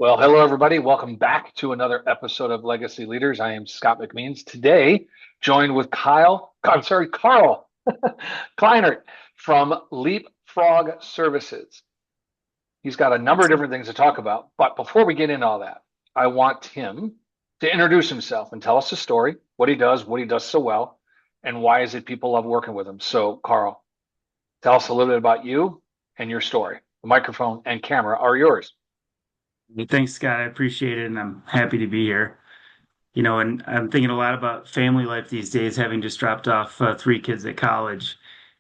Well, hello, everybody. Welcome back to another episode of Legacy Leaders. I am Scott McMeans. Today, joined with Karl Kleinert from Leapfrog Services. He's got a number of different things to talk about. But before we get into all that, I want him to introduce himself and tell us a story, what he does so well, and why is it people love working with him. So, Karl, tell us a little bit about you and your story. The microphone and camera are yours. Thanks, Scott. I appreciate it, and I'm happy to be here. And I'm thinking a lot about family life these days, having just dropped off three kids at college,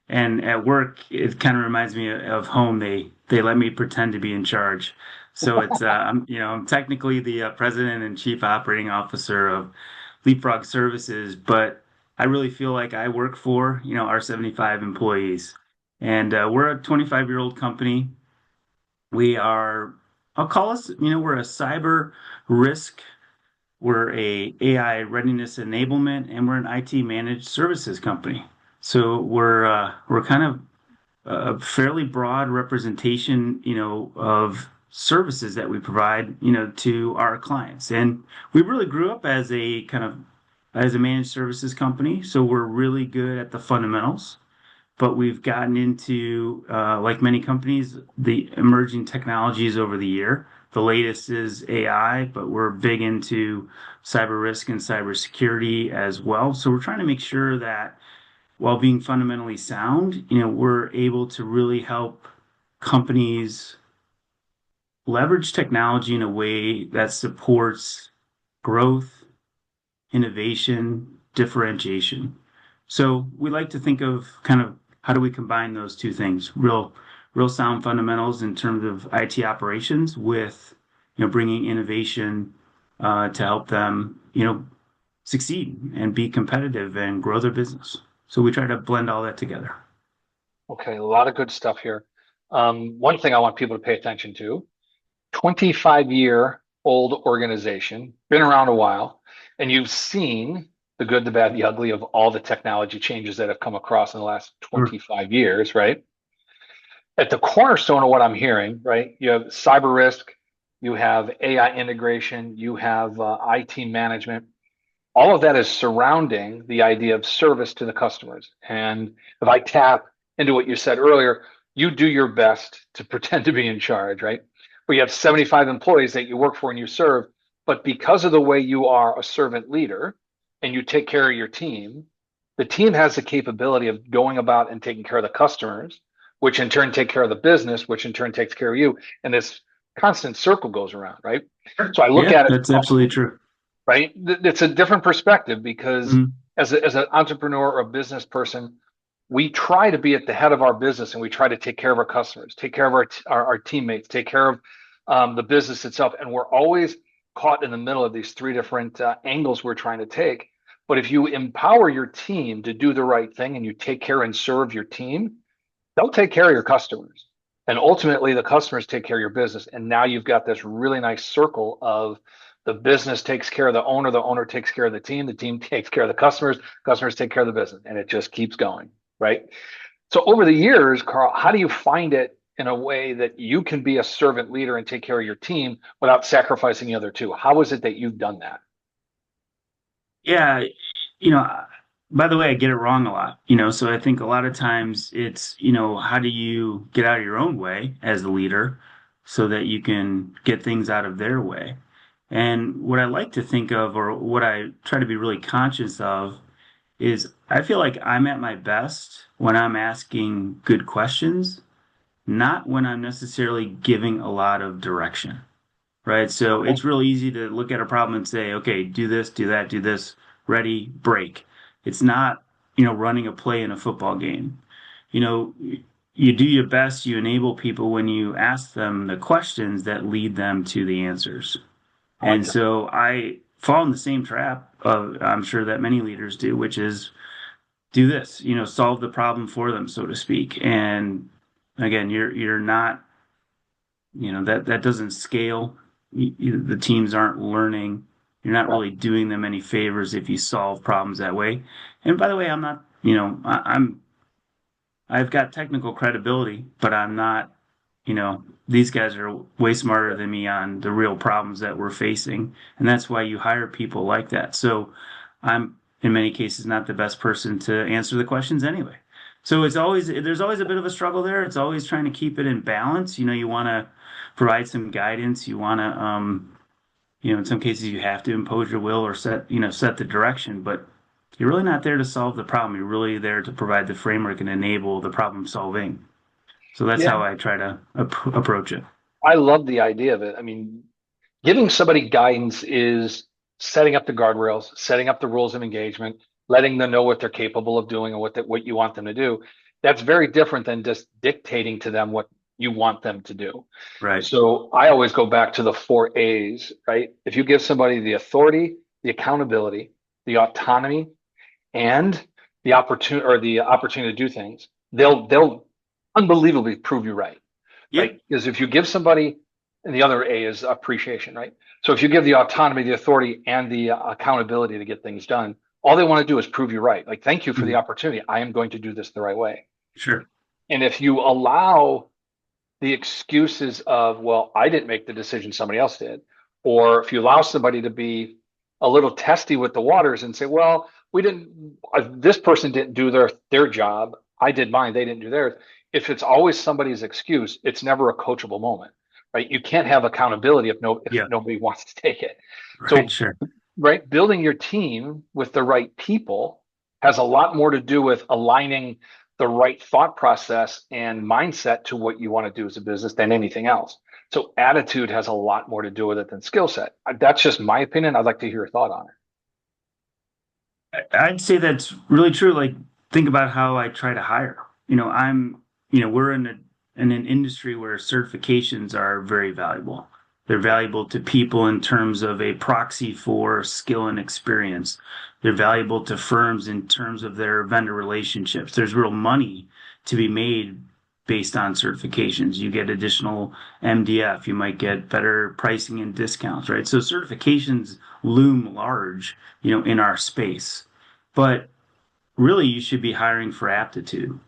and at work, it kind of reminds me of home. They let me pretend to be in charge. So I'm technically the president and chief operating officer of Leapfrog Services, but I really feel like I work for our 75 employees, and we're a 25-year-old company. We are, I'll call us, we're a cyber risk, we're a AI readiness enablement, and we're an IT managed services company. So we're kind of a fairly broad representation, of services that we provide, to our clients. And we really grew up as a managed services company, so we're really good at the fundamentals, but we've gotten into, like many companies, the emerging technologies over the year. The latest is AI, but we're big into cyber risk and cybersecurity as well. So we're trying to make sure that while being fundamentally sound, we're able to really help companies leverage technology in a way that supports growth, innovation, differentiation. So we like to think of kind of how do we combine those two things, real sound fundamentals in terms of IT operations with, bringing innovation to help them, succeed and be competitive and grow their business. So we try to blend all that together. Okay, a lot of good stuff here. One thing I want people to pay attention to, 25-year-old organization, been around a while, and you've seen the good, the bad, the ugly of all the technology changes that have come across in the last Sure. 25 years, right? At the cornerstone of what I'm hearing, right, you have cyber risk, you have AI integration, you have IT management. All of that is surrounding the idea of service to the customers. And if I tap into what you said earlier, you do your best to pretend to be in charge, right? But you have 75 employees that you work for and you serve. But because of the way you are a servant leader and you take care of your team, the team has the capability of going about and taking care of the customers, which in turn take care of the business, which in turn takes care of you. And this constant circle goes around, right? So I look Yeah, at it that's absolutely true. right? It's a different perspective because Mhm. as an entrepreneur or a business person, we try to be at the head of our business and we try to take care of our customers, take care of our teammates, take care of the business itself. And we're always caught in the middle of these three different angles we're trying to take. But if you empower your team to do the right thing and you take care and serve your team, they'll take care of your customers. And ultimately, the customers take care of your business. And now you've got this really nice circle of the business takes care of the owner takes care of the team takes care of the customers take care of the business. And it just keeps going, right? So over the years, Karl, how do you find it in a way that you can be a servant leader and take care of your team without sacrificing the other two? How is it that you've done that? Yeah, you know, by the way, I get it wrong a lot, so I think a lot of times it's, how do you get out of your own way as a leader so that you can get things out of their way? And what I like to think of, or what I try to be really conscious of, is I feel like I'm at my best when I'm asking good questions, not when I'm necessarily giving a lot of direction, right? So Okay. it's real easy to look at a problem and say, okay, do this, do that, do this, ready, break. It's not, running a play in a football game. You know, you do your best, you enable people when you ask them the questions that lead them to the answers. I like And that. so I fall in the same trap of, I'm sure that many leaders do, which is do this, solve the problem for them, so to speak. And again, you're not, that doesn't scale. The teams aren't learning. You're not Yeah. really doing them any favors if you solve problems that way. And by the way, I'm not, I've got technical credibility, but I'm not, these guys are way smarter than me on the real problems that we're facing. And that's why you hire people like that. So I'm in many cases not the best person to answer the questions anyway. So there's always a bit of a struggle there. It's always trying to keep it in balance. You want to provide some guidance. You want to, in some cases you have to impose your will or set the direction, but you're really not there to solve the problem. You're really there to provide the framework and enable the problem solving. So that's Yeah, how I try to approach it. I love the idea of it. I mean, giving somebody guidance is setting up the guardrails, setting up the rules of engagement, letting them know what they're capable of doing and what you want them to do. That's very different than just dictating to them what you want them to do. Right. So I always go back to the 4 A's, right? If you give somebody the authority, the accountability, the autonomy, and the opportunity to do things, they'll unbelievably prove you right, Yep. right? Because if you give somebody, and the other A is appreciation, right? So if you give the autonomy, the authority, and the accountability to get things done, all they want to do is prove you right. Like, thank you for the Mhm. opportunity. I am going to do this the right way. Sure. And if you allow the excuses of, well, I didn't make the decision, somebody else did, or if you allow somebody to be a little testy with the waters and say, well, we didn't, this person didn't do their job, I did mine, they didn't do theirs. If it's always somebody's excuse, it's never a coachable moment, right? You can't have accountability if Yeah. nobody wants to take it. Right. So, Sure. right, building your team with the right people has a lot more to do with aligning the right thought process and mindset to what you want to do as a business than anything else. So attitude has a lot more to do with it than skill set. That's just my opinion. I'd like to hear your thought on it. I'd say that's really true. Like, think about how I try to hire. We're in an industry where certifications are very valuable. They're valuable to people in terms of a proxy for skill and experience. They're valuable to firms in terms of their vendor relationships. There's real money to be made based on certifications. You get additional MDF, you might get better pricing and discounts, right? So certifications loom large, in our space. But really, you should be hiring for aptitude,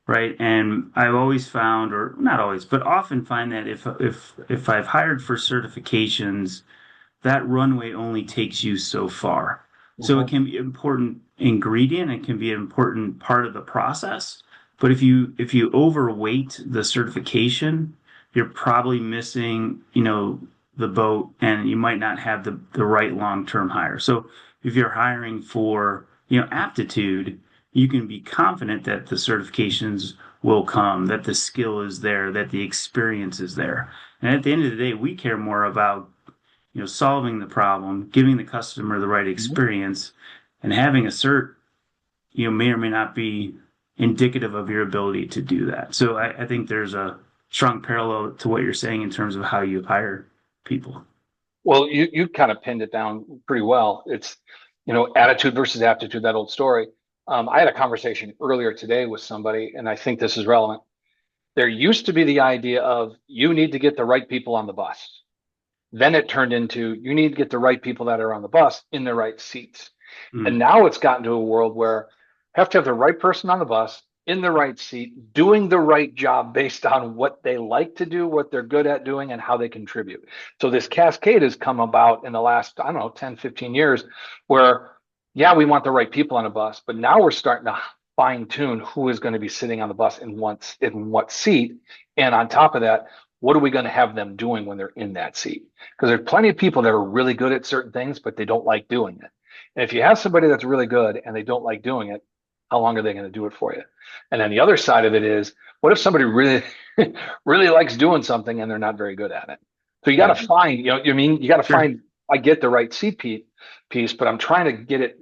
right? And I've always found, or not always, but often find that if I've hired for certifications, that runway only takes you so far. So it Mhm. can be an important ingredient, it can be an important part of the process. But if you overweight the certification, you're probably missing, the boat, and you might not have the right long-term hire. So if you're hiring for, aptitude, you can be confident that the certifications will come, that the skill is there, that the experience is there. And at the end of the day, we care more about solving the problem, giving the customer the right Mhm. experience, and having a cert, may or may not be indicative of your ability to do that. So I think there's a strong parallel to what you're saying in terms of how you hire people. Well, you kind of pinned it down pretty well. It's, attitude versus aptitude, that old story. I had a conversation earlier today with somebody, and I think this is relevant. There used to be the idea of you need to get the right people on the bus. Then it turned into you need to get the right people that are on the bus in the right seats. And Mm, now it's gotten to a world where you have to have the right person on the bus in the right seat, doing the right job based on what they like to do, what they're good at doing, and how they contribute. So this cascade has come about in the last, I don't know, 10, 15 years where, yeah, we want the right people on a bus, but now we're starting to fine tune who is going to be sitting on the bus in what seat. And on top of that, what are we going to have them doing when they're in that seat? Because there's plenty of people that are really good at certain things, but they don't like doing it. And if you have somebody that's really good and they don't like doing it, how long are they going to do it for you? And then the other side of it is, what if somebody really, really likes doing something and they're not very good at it? So you got to right. find, you mean, you got to Sure. find, I get the right seat piece, but I'm trying to get it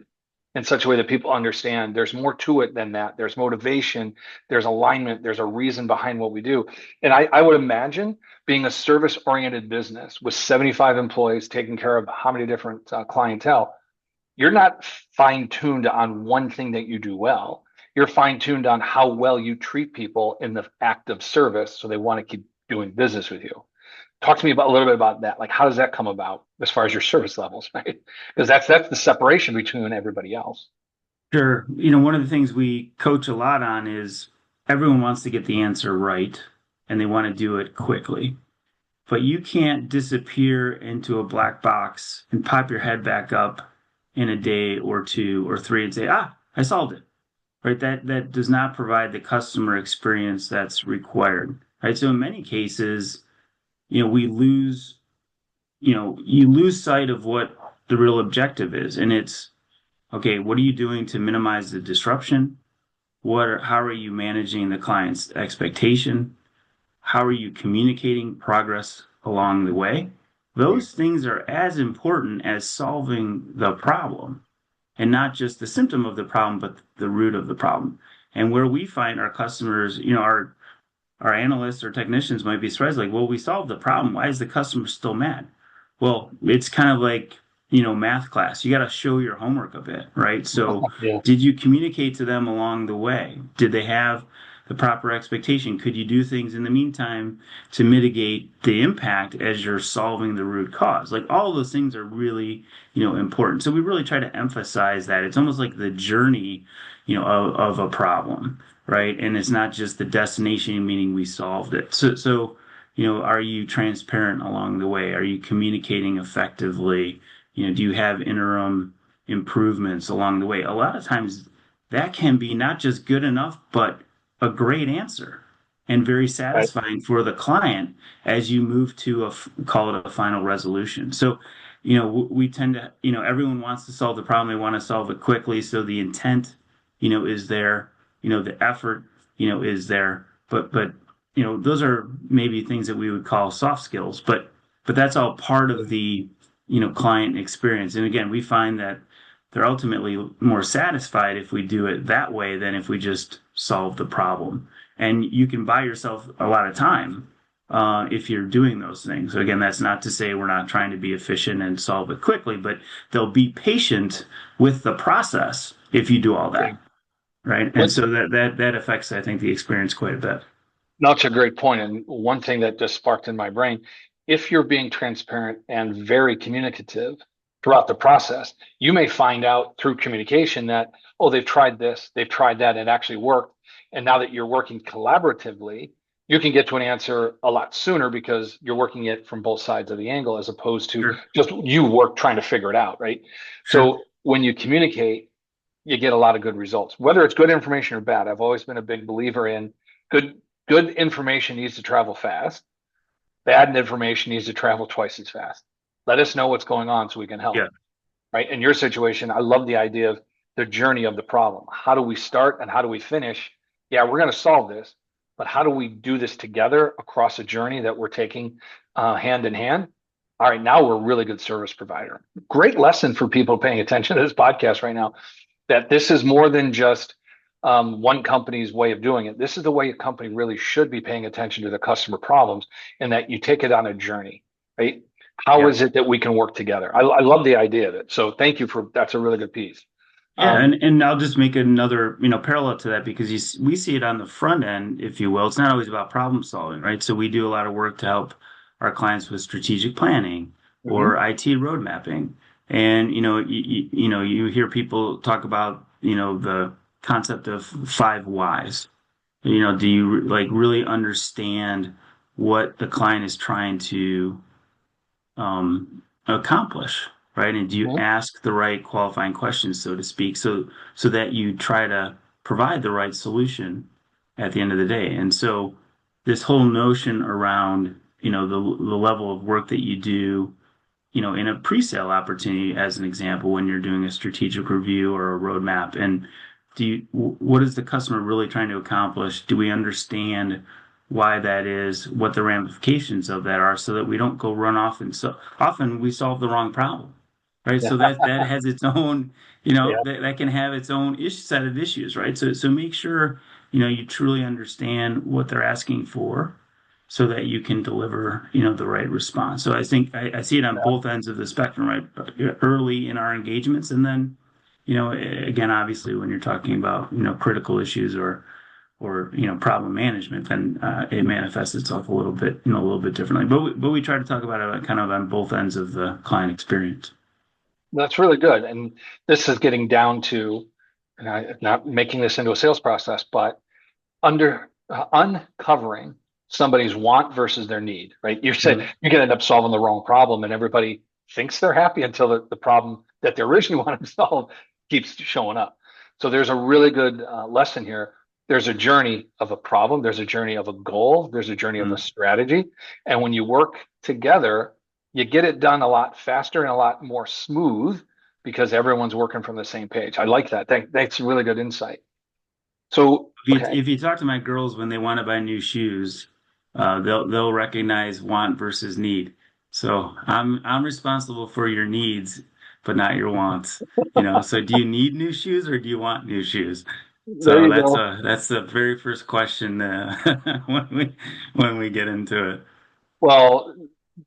in such a way that people understand there's more to it than that. There's motivation, there's alignment, there's a reason behind what we do. And I would imagine being a service oriented business with 75 employees taking care of how many different clientele, you're not fine tuned on one thing that you do well. You're fine tuned on how well you treat people in the act of service. So they want to keep doing business with you. Talk to me about a little bit about that. Like, how does that come about as far as your service levels, right? Because that's the separation between everybody else. Sure. One of the things we coach a lot on is everyone wants to get the answer right. and they want to do it quickly. But you can't disappear into a black box and pop your head back up in a day or two or three and say, ah, I solved it. Right? That does not provide the customer experience that's required. Right. So in many cases, we lose, you lose sight of what the real objective is. And it's, okay, what are you doing to minimize the disruption? How are you managing the client's expectation? How are you communicating progress along the way? Those things are as important as solving the problem, and not just the symptom of the problem, but the root of the problem. And where we find our customers, our analysts or technicians might be surprised, like, well, we solved the problem. Why is the customer still mad? Well, it's kind of like, math class. You got to show your homework a bit, right? So, Yeah. did you communicate to them along the way? Did they have the proper expectation? Could you do things in the meantime to mitigate the impact as you're solving the root cause? Like, all of those things are really, important. So we really try to emphasize that. It's almost like the journey, of a problem, right? And it's not just the destination, meaning we solved it. So, are you transparent along the way? Are you communicating effectively? Do you have interim improvements along the way? A lot of times that can be not just good enough, but a great answer and very Right. satisfying for the client as you move to call it a final resolution. So, we tend to, everyone wants to solve the problem. They want to solve it quickly. So the intent, is there, the effort, is there, but those are maybe things that we would call soft skills, but that's all part of the, client experience. And again, we find that they're ultimately more satisfied if we do it that way than if we just solve the problem. And you can buy yourself a lot of time if you're doing those things. So again, that's not to say we're not trying to be efficient and solve it quickly, but they'll be patient with the process if you do all Yeah. that, right? And What, so that affects, I think, the experience quite a bit. That's a great point. And one thing that just sparked in my brain, if you're being transparent and very communicative throughout the process, you may find out through communication that, oh, they've tried this, they've tried that, it actually worked. And now that you're working collaboratively, you can get to an answer a lot sooner because you're working it from both sides of the angle as opposed to Sure, just you work trying to figure it out, right? sure. So when you communicate, you get a lot of good results. Whether it's good information or bad, I've always been a big believer in good good information needs to travel fast. Bad information needs to travel twice as fast. Let us know what's going on so we can help. Yeah, Right. In your situation, I love the idea of the journey of the problem. How do we start and how do we finish? Yeah, we're going to solve this, but how do we do this together across a journey that we're taking hand in hand? All right, now we're a really good service provider. Great lesson for people paying attention to this podcast right now, that this is more than just one company's way of doing it. This is the way a company really should be paying attention to the customer problems, and that you take it on a journey, right? How yeah. is it that we can work together? I love the idea of it. So thank you for that's a really good piece. Yeah, Um, and I'll just make another, parallel to that because we see it on the front end, if you will. It's not always about problem solving, right? So we do a lot of work to help our clients with strategic planning or mhm. IT road mapping. And you hear people talk about, the concept of five whys. Do you like really understand what the client is trying to accomplish, right? And do you Mhm. ask the right qualifying questions, so to speak, so that you try to provide the right solution at the end of the day? And so this whole notion around, the level of work that you do, in a pre-sale opportunity, as an example, when you're doing a strategic review or a roadmap, and what is the customer really trying to accomplish? Do we understand why that is, what the ramifications of that are, so that we don't go run off and so often we solve the wrong problem, right? Yeah. So that has its own, Yeah. that can have its own set of issues, right? So make sure, you truly understand what they're asking for so that you can deliver, the right response. So I think I see it on both ends of the spectrum, right? Early in our engagements, and then, again, obviously, when you're talking about, critical issues or problem management, then it manifests itself a little bit, a little bit differently. But we try to talk about it kind of on both ends of the client experience. That's really good. And this is getting down to, not making this into a sales process, but uncovering somebody's want versus their need, right? You say Mhm. you can end up solving the wrong problem, and everybody thinks they're happy until the problem that they originally wanted to solve keeps showing up. So there's a really good lesson here. There's a journey of a problem, there's a journey of a goal, there's a journey of a Mhm. strategy. And when you work together, you get it done a lot faster and a lot more smooth because everyone's working from the same page. I like that. That's really good insight. So, okay. If you talk to my girls when they want to buy new shoes, they'll recognize want versus need. So I'm responsible for your needs, but not your wants. So do you need new shoes or do you want new shoes? There So you go. that's the very first question when we get into it. Well,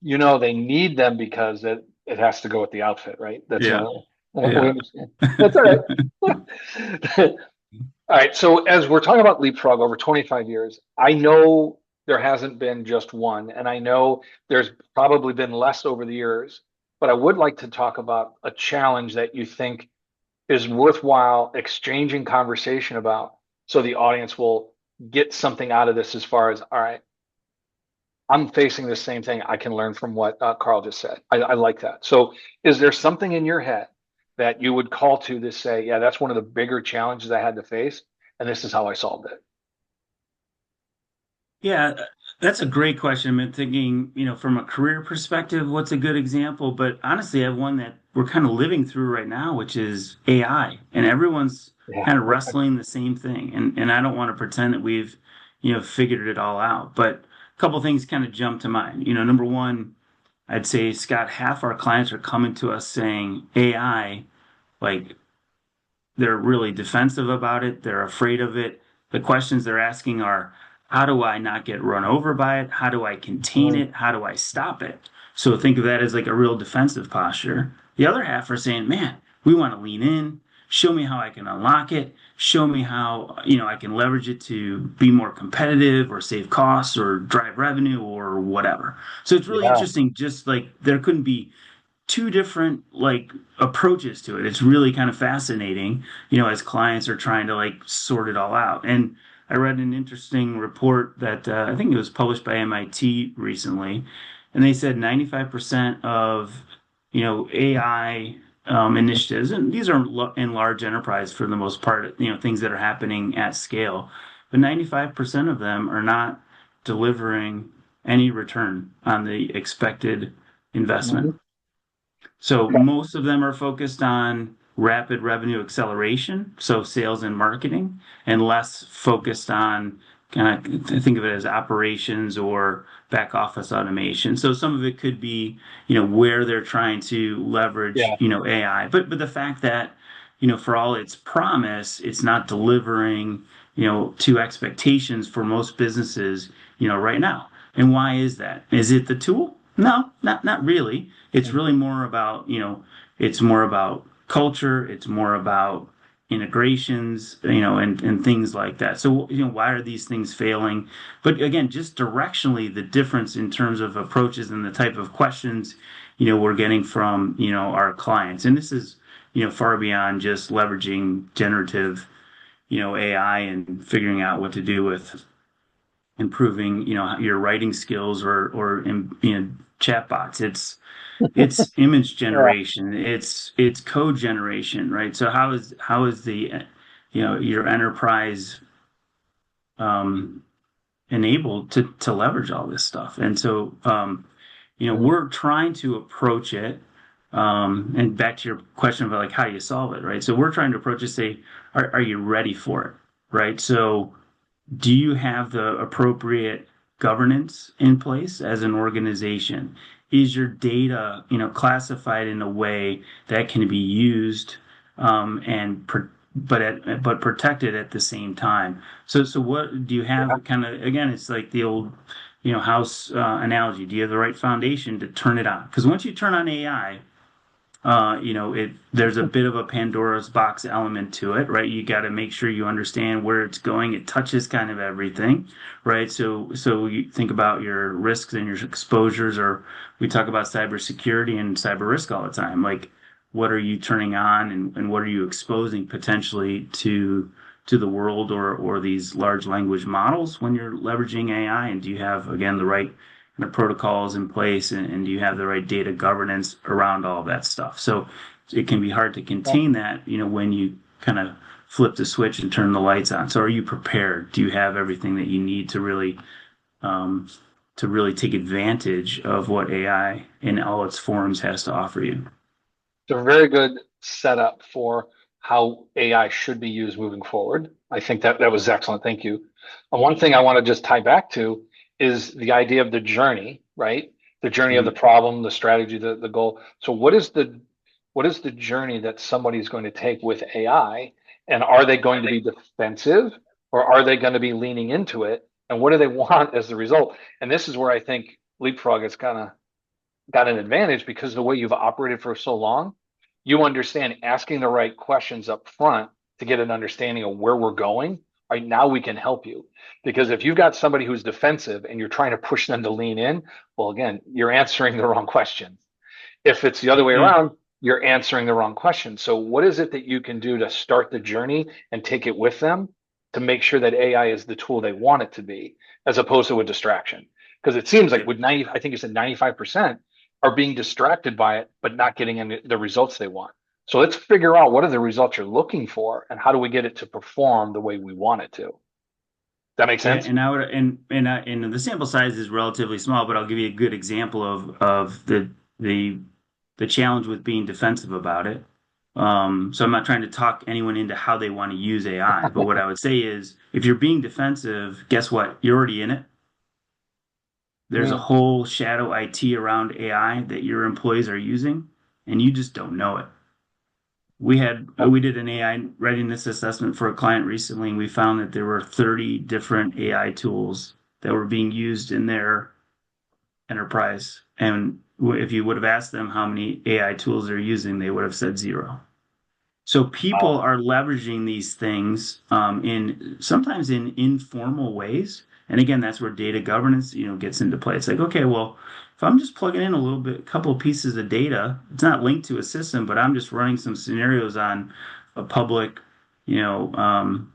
they need them because it has to go with the outfit, right? That's the Yeah, only we yeah. understand. That's all right. All right. So as we're talking about Leapfrog over 25 years, I know there hasn't been just one, and I know there's probably been less over the years, but I would like to talk about a challenge that you think is worthwhile exchanging conversation about so the audience will get something out of this as far as, all right, I'm facing the same thing. I can learn from what Karl just said. I like that. So, is there something in your head that you would call to say, yeah, that's one of the bigger challenges I had to face, and this is how I solved it? Yeah, that's a great question. I'm thinking, from a career perspective, what's a good example? But honestly, I have one that we're kind of living through right now, which is AI. And everyone's Yeah. kind of Okay. wrestling the same thing. And I don't want to pretend that we've, figured it all out. But a couple things kind of jump to mind. Number one, I'd say, Scott, half our clients are coming to us saying AI, like they're really defensive about it. They're afraid of it. The questions they're asking are, how do I not get run over by it? How do I contain Mm, it? How do I stop it? So think of that as like a real defensive posture. The other half are saying, man, we want to lean in. Show me how I can unlock it. Show me how, I can leverage it to be more competitive or save costs or drive revenue or whatever. So it's really yeah. interesting. Just like there couldn't be two different like approaches to it. It's really kind of fascinating, as clients are trying to like sort it all out. And I read an interesting report that I think it was published by MIT recently, and they said 95% of AI initiatives, and these are in large enterprise for the most part, things that are happening at scale, but 95% of them are not delivering any return on the expected investment. Mhm. So most of them are focused on rapid revenue acceleration, so sales and marketing, and less focused on kind of think of it as operations or back office automation. So some of it could be, where they're trying to leverage, Yeah. AI. But the fact that, for all its promise, it's not delivering, to expectations for most businesses, right now. And why is that? Is it the tool? No, not really. It's Mhm. really more about, it's more about culture, it's more about integrations, and things like that. So, why are these things failing? But again, just directionally, the difference in terms of approaches and the type of questions, we're getting from, our clients. And this is, far beyond just leveraging generative, AI and figuring out what to do with improving, your writing skills or chatbots. It's image Yeah. generation. It's code generation, right? So how is the your enterprise um, enabled to leverage all this stuff? And so Mhm. we're trying to approach it. And back to your question about like how you solve it, right? So we're trying to approach it, say, are you ready for it, right? So do you have the appropriate governance in place as an organization? Is your data, classified in a way that can be used and but protected at the same time? So what do you have? Kind of again, it's like the old, house analogy. Do you have the right foundation to turn it on? Because once you turn on AI, there's a bit of a Pandora's box element to it, right? You got to make sure you understand where it's going. It touches kind of everything, right? So you think about your risks and your exposures, or we talk about cybersecurity and cyber risk all the time. Like, what are you turning on, and what are you exposing potentially to the world or these large language models when you're leveraging AI? And do you have, again, the right kind of protocols in place, and do you have the right data governance around all of that stuff? So it can be hard to Well, contain that, when you kind of flip the switch and turn the lights on. So are you prepared? Do you have everything that you need um, to really take advantage of what AI in all its forms has to offer you? it's a very good setup for how AI should be used moving forward. I think that was excellent. Thank you. And one thing I want to just tie back to is the idea of the journey, right? The journey of the Mhm. problem, the strategy, the goal. So what is the journey that somebody's going to take with AI? And are they going to be defensive or are they going to be leaning into it? And what do they want as the result? And this is where I think Leapfrog has kind of got an advantage because the way you've operated for so long, you understand asking the right questions up front to get an understanding of where we're going. Right now, we can help you because if you've got somebody who's defensive and you're trying to push them to lean in, well, again, you're answering the wrong question. If it's the other way Yeah. around, you're answering the wrong question. So, what is it that you can do to start the journey and take it with them to make sure that AI is the tool they want it to be, as opposed to a distraction? Because it seems like Yeah. with 90, I think you said 95% are being distracted by it, but not getting any, the results they want. So let's figure out what are the results you're looking for and how do we get it to perform the way we want it to. That make Yeah, sense? and I would, and the sample size is relatively small, but I'll give you a good example of the the challenge with being defensive about it. So I'm not trying to talk anyone into how they want to use AI, but what I would say is, if you're being defensive, guess what? You're already in it. There's a Mm, whole shadow IT around AI that your employees are using, and you just don't know it. We did an AI readiness assessment for a client recently, and we found that there were 30 different AI tools that were being used in their enterprise. And if you would have asked them how many AI tools they're using, they would have said zero. So people wow. are leveraging these things in sometimes in informal ways. And again, that's where data governance, gets into play. It's like, okay, well, if I'm just plugging in a little bit, a couple of pieces of data, it's not linked to a system, but I'm just running some scenarios on a public, you know, um,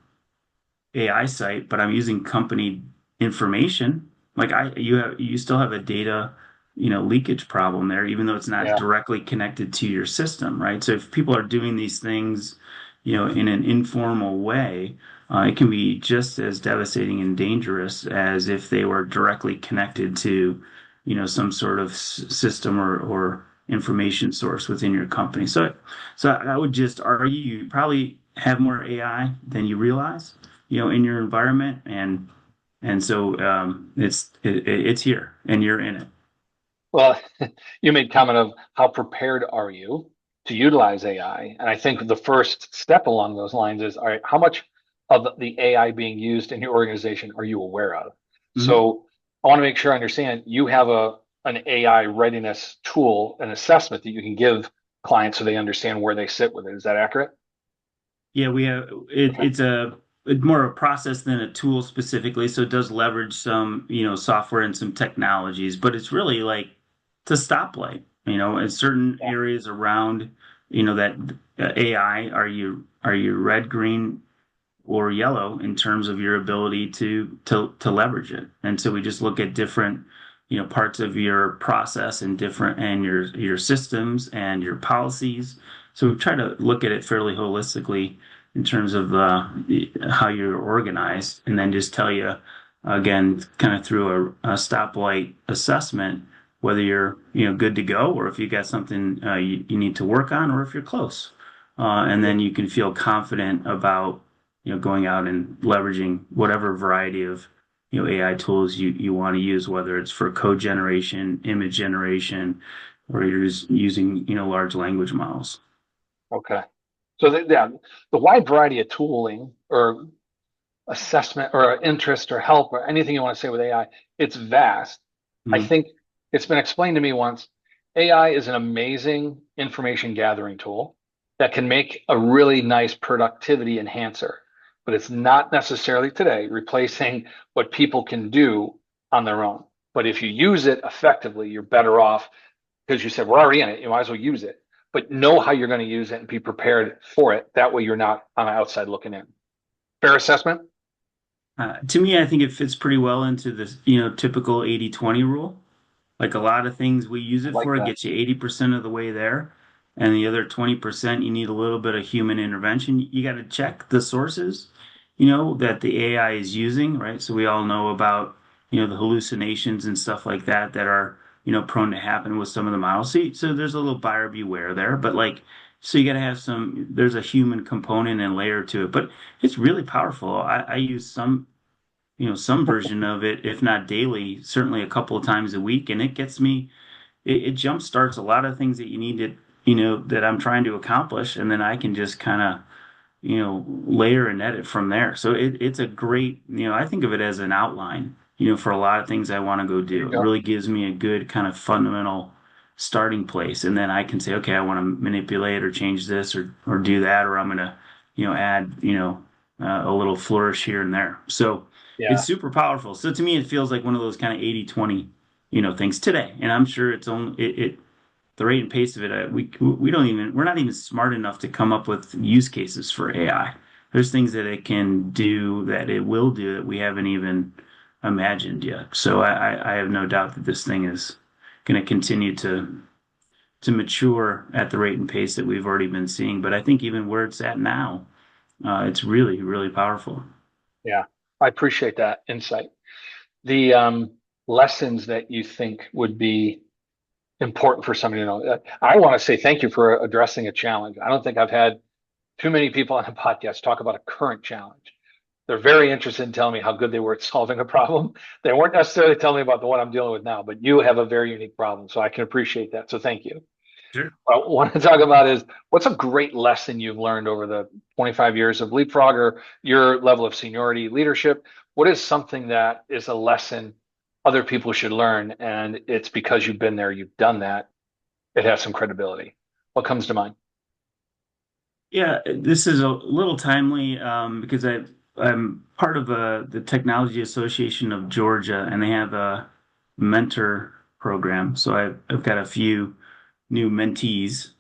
AI site, but I'm using company information. Like you still have a data, leakage problem there, even though it's not Yeah. directly connected to your system, right? So if people are doing these things, in an informal way, it can be just as devastating and dangerous as if they were directly connected to, some sort of system or information source within your company. So I would just argue you probably have more AI than you realize, in your environment, and so it's here and you're in it. Well, you made comment of how prepared are you to utilize AI? And I think the first step along those lines is, all right, how much of the AI being used in your organization are you aware of? Hmm. So I want to make sure I understand you have an AI readiness tool, an assessment that you can give clients so they understand where they sit with it. Is that accurate? Yeah, we have Okay. it's more a process than a tool specifically, so it does leverage some, software and some technologies, but it's really like it's a stoplight, in certain Yeah. areas around, that AI, are you red, green, or yellow in terms of your ability to leverage it. And so we just look at different, parts of your process and your systems and your policies. So we try to look at it fairly holistically in terms of how you're organized, and then just tell you again, kind of through a stoplight assessment, whether you're good to go, or if you got something you need to work on, or if you're close. And then you can feel confident about going out and leveraging whatever variety of, AI tools you want to use, whether it's for code generation, image generation, or you're just using, large language models. Okay. So yeah, the wide variety of tooling or assessment or interest or help or anything you want to say with AI, it's vast. I Mhm. think it's been explained to me once. AI is an amazing information gathering tool that can make a really nice productivity enhancer, but it's not necessarily today replacing what people can do on their own. But if you use it effectively, you're better off because you said we're already in it. You might as well use it, but know how you're going to use it and be prepared for it. That way, you're not on the outside looking in. Fair assessment? To me, I think it fits pretty well into this, typical 80/20 rule. Like a lot of things we use I it like for, it that. gets you 80% of the way there. And the other 20%, you need a little bit of human intervention. You got to check the sources, that the AI is using, right? So we all know about, the hallucinations and stuff like that that are, prone to happen with some of the models. So there's a little buyer beware there, but like, so you got to have there's a human component and layer to it, but it's really powerful. I use some version of it, if not daily, certainly a couple of times a week, and it gets me, it jump starts a lot of things that you need to, that I'm trying to accomplish, and then I can just kind of, layer and edit from there. So it's a great, I think of it as an outline, for a lot of things I want to go There do. you It go. really gives me a good kind of fundamental starting place, and then I can say, okay, I want to manipulate or change this or do that, or I'm going to, add, a little flourish here and there. So it's Yeah. super powerful. So to me, it feels like one of those kind of 80/20, things today. And I'm sure it's only the rate and pace of it. We're not even smart enough to come up with use cases for AI. There's things that it can do that it will do that we haven't even imagined yet. So I have no doubt that this thing is going to continue to mature at the rate and pace that we've already been seeing. But I think even where it's at now, it's really, really powerful. Yeah. I appreciate that insight. The lessons that you think would be important for somebody to know. I want to say thank you for addressing a challenge. I don't think I've had too many people on a podcast talk about a current challenge. They're very interested in telling me how good they were at solving a problem. They weren't necessarily telling me about the one I'm dealing with now, but you have a very unique problem. So I can appreciate that. So thank you. Sure. What I want to talk about is what's a great lesson you've learned over the 25 years of Leapfrog or your level of seniority leadership? What is something that is a lesson other people should learn? And it's because you've been there, you've done that, it has some credibility. What comes to mind? Yeah, this is a little timely because I'm part of the Technology Association of Georgia, and they have a mentor program. So I've got a few new mentees,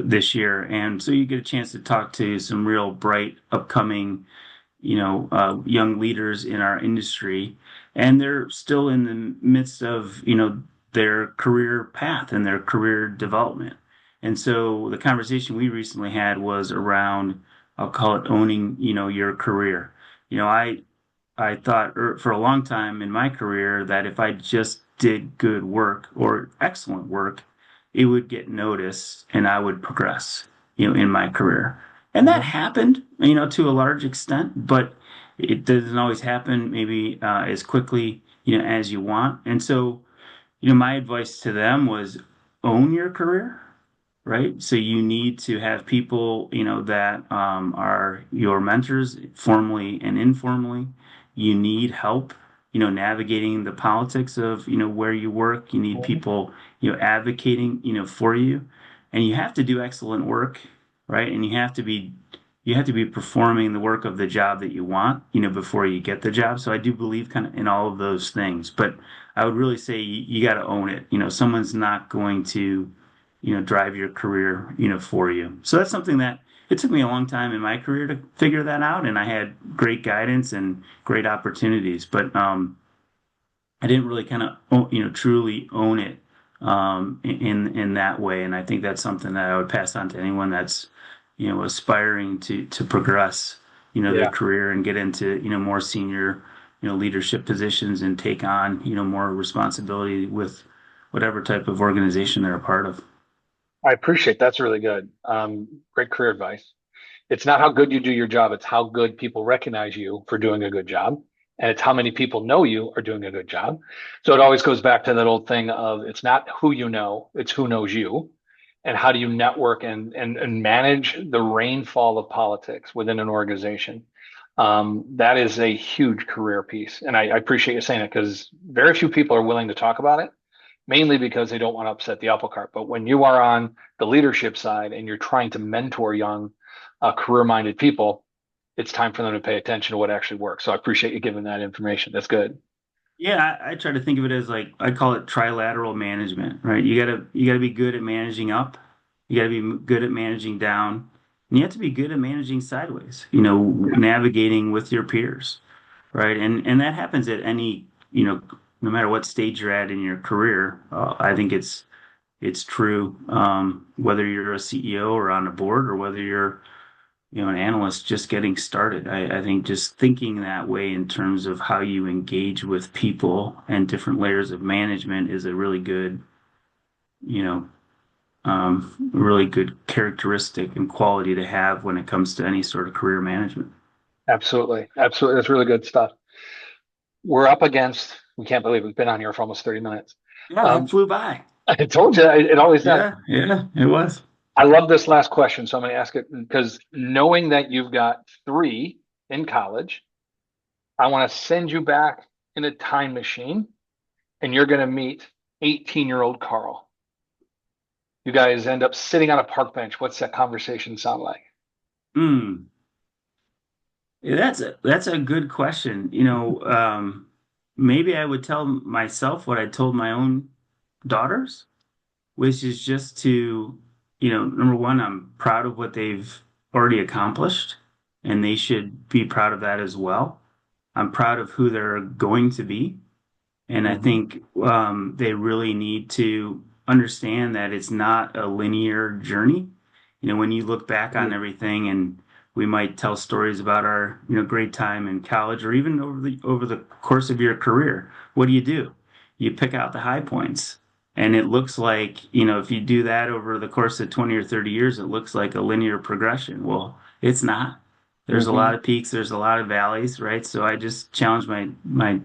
this year, and so you get a chance to talk to some real bright, upcoming, young leaders in our industry, and they're still in the midst of, their career path and their career development. And so the conversation we recently had was around, I'll call it owning, your career. You know, I thought for a long time in my career that if I just did good work or excellent work, it would get noticed and I would progress, in my career. And that Mhm. happened, to a large extent, but it doesn't always happen maybe as quickly, as you want. And so, my advice to them was own your career, right? So you need to have people, that are your mentors, formally and informally. You need help, navigating the politics of, where you work. You need Mhm. people, advocating, for you, and you have to do excellent work, right? And you have to be performing the work of the job that you want, before you get the job. So I do believe kind of in all of those things, but I would really say you got to own it. Someone's not going to drive your career, for you. So that's something that it took me a long time in my career to figure that out, and I had great guidance and great opportunities, but I didn't really kind of, truly own it in that way. And I think that's something that I would pass on to anyone that's, aspiring to progress, their Yeah, career and get into, more senior, leadership positions and take on, more responsibility with whatever type of organization they're a part of. I appreciate that's really good. Great career advice. It's not how good you do your job, it's how good people recognize you for doing a good job. And it's how many people know you are doing a good job. So it always goes back to that old thing of it's not who you know, it's who knows you. And how do you network and manage the rainfall of politics within an organization? That is a huge career piece. And I appreciate you saying it because very few people are willing to talk about it, mainly because they don't want to upset the apple cart. But when you are on the leadership side and you're trying to mentor young, career-minded people, it's time for them to pay attention to what actually works. So I appreciate you giving that information. That's good. Yeah, I try to think of it as like I call it trilateral management, right? You gotta be good at managing up, you gotta be good at managing down, And you have to be good at managing sideways, navigating with your peers, right? And that happens at any, no matter what stage you're at in your career. I think it's true, whether you're a CEO or on a board, or whether you're, an analyst just getting started. I think just thinking that way in terms of how you engage with people and different layers of management is a you know, really good characteristic and quality to have when it comes to any sort of career management. Absolutely. Absolutely. That's really good stuff. We're up against, we can't believe we've been on here for almost 30 minutes. Yeah, that Um, flew by. I told you it always does. Yeah, yeah, it was. I love this last question, so I'm going to ask it because knowing that you've got three in college, I want to send you back in a time machine and you're going to meet 18-year-old Karl. You guys end up sitting on a park bench. What's that conversation sound like? Hmm. Yeah, that's a good question. Maybe I would tell myself what I told my own daughters, which is just to, number one, I'm proud of what they've already accomplished, and they should be proud of that as well. I'm proud of who they're going to be, and I Hmm. think they really need to understand that it's not a linear journey. When you look back on everything, and we might tell stories about our, great time in college, or even over the course of your career. What do? You pick out the high points. And it looks like, if you do that over the course of 20 or 30 years, it looks like a linear progression. Well, it's not. There's a Hmm. lot of peaks, there's a lot of valleys, right? So I just challenge my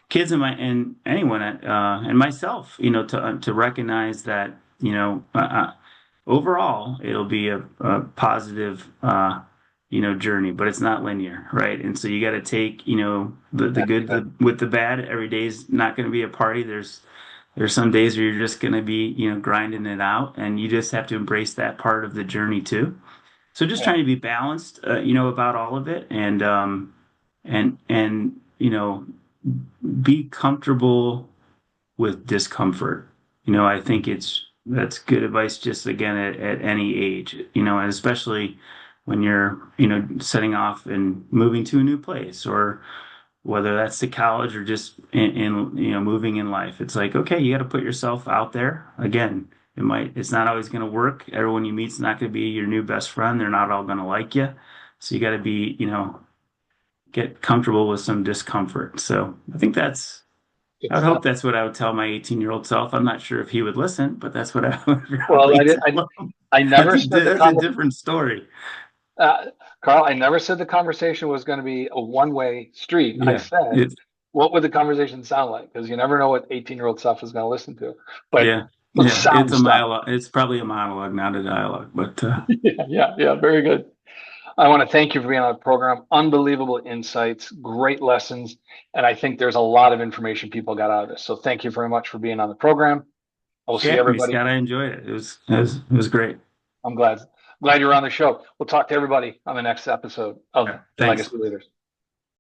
kids and anyone and myself, to recognize that, overall it'll be a positive, journey, but it's not linear, right? And so you got to take, the That's good good. with the bad. Every day's not going to be a party. There's some days where you're just going to be, grinding it out, and you just have to embrace that part of the journey too. So just Yeah. trying to be balanced, about all of it, and be comfortable with discomfort. I think that's good advice just again at any age, and especially when you're, setting off and moving to a new place, or whether that's to college or just in moving in life. It's like, okay, you got to put yourself out there. Again, it's not always going to work. Everyone you meet's not going to be your new best friend. They're not all going to like you. So you got to be, get comfortable with some discomfort. So I think I Good would hope stuff. that's what I would tell my 18-year-old self. I'm not sure if he would listen, but that's what I would Well, probably tell him. I never said the That's a different story. uh, Karl, I never said the conversation was going to be a one-way street. I Yeah. said, what would the conversation sound like? Because you never know what 18-year-old stuff is going to listen to. But Yeah. Yeah. It's sound a stuff. monologue. It's probably a monologue, not a dialogue, but Yeah, yeah, yeah. Very good. I want to thank you for being on the program. Unbelievable insights, great lessons, and I think there's a lot of information people got out of this. So thank you very much for being on the program. I will for see having me, everybody. Scott. I enjoyed it. It was great. I'm glad you were on the show. We'll talk to everybody on the next episode of Yeah. Thanks. Legacy Leaders.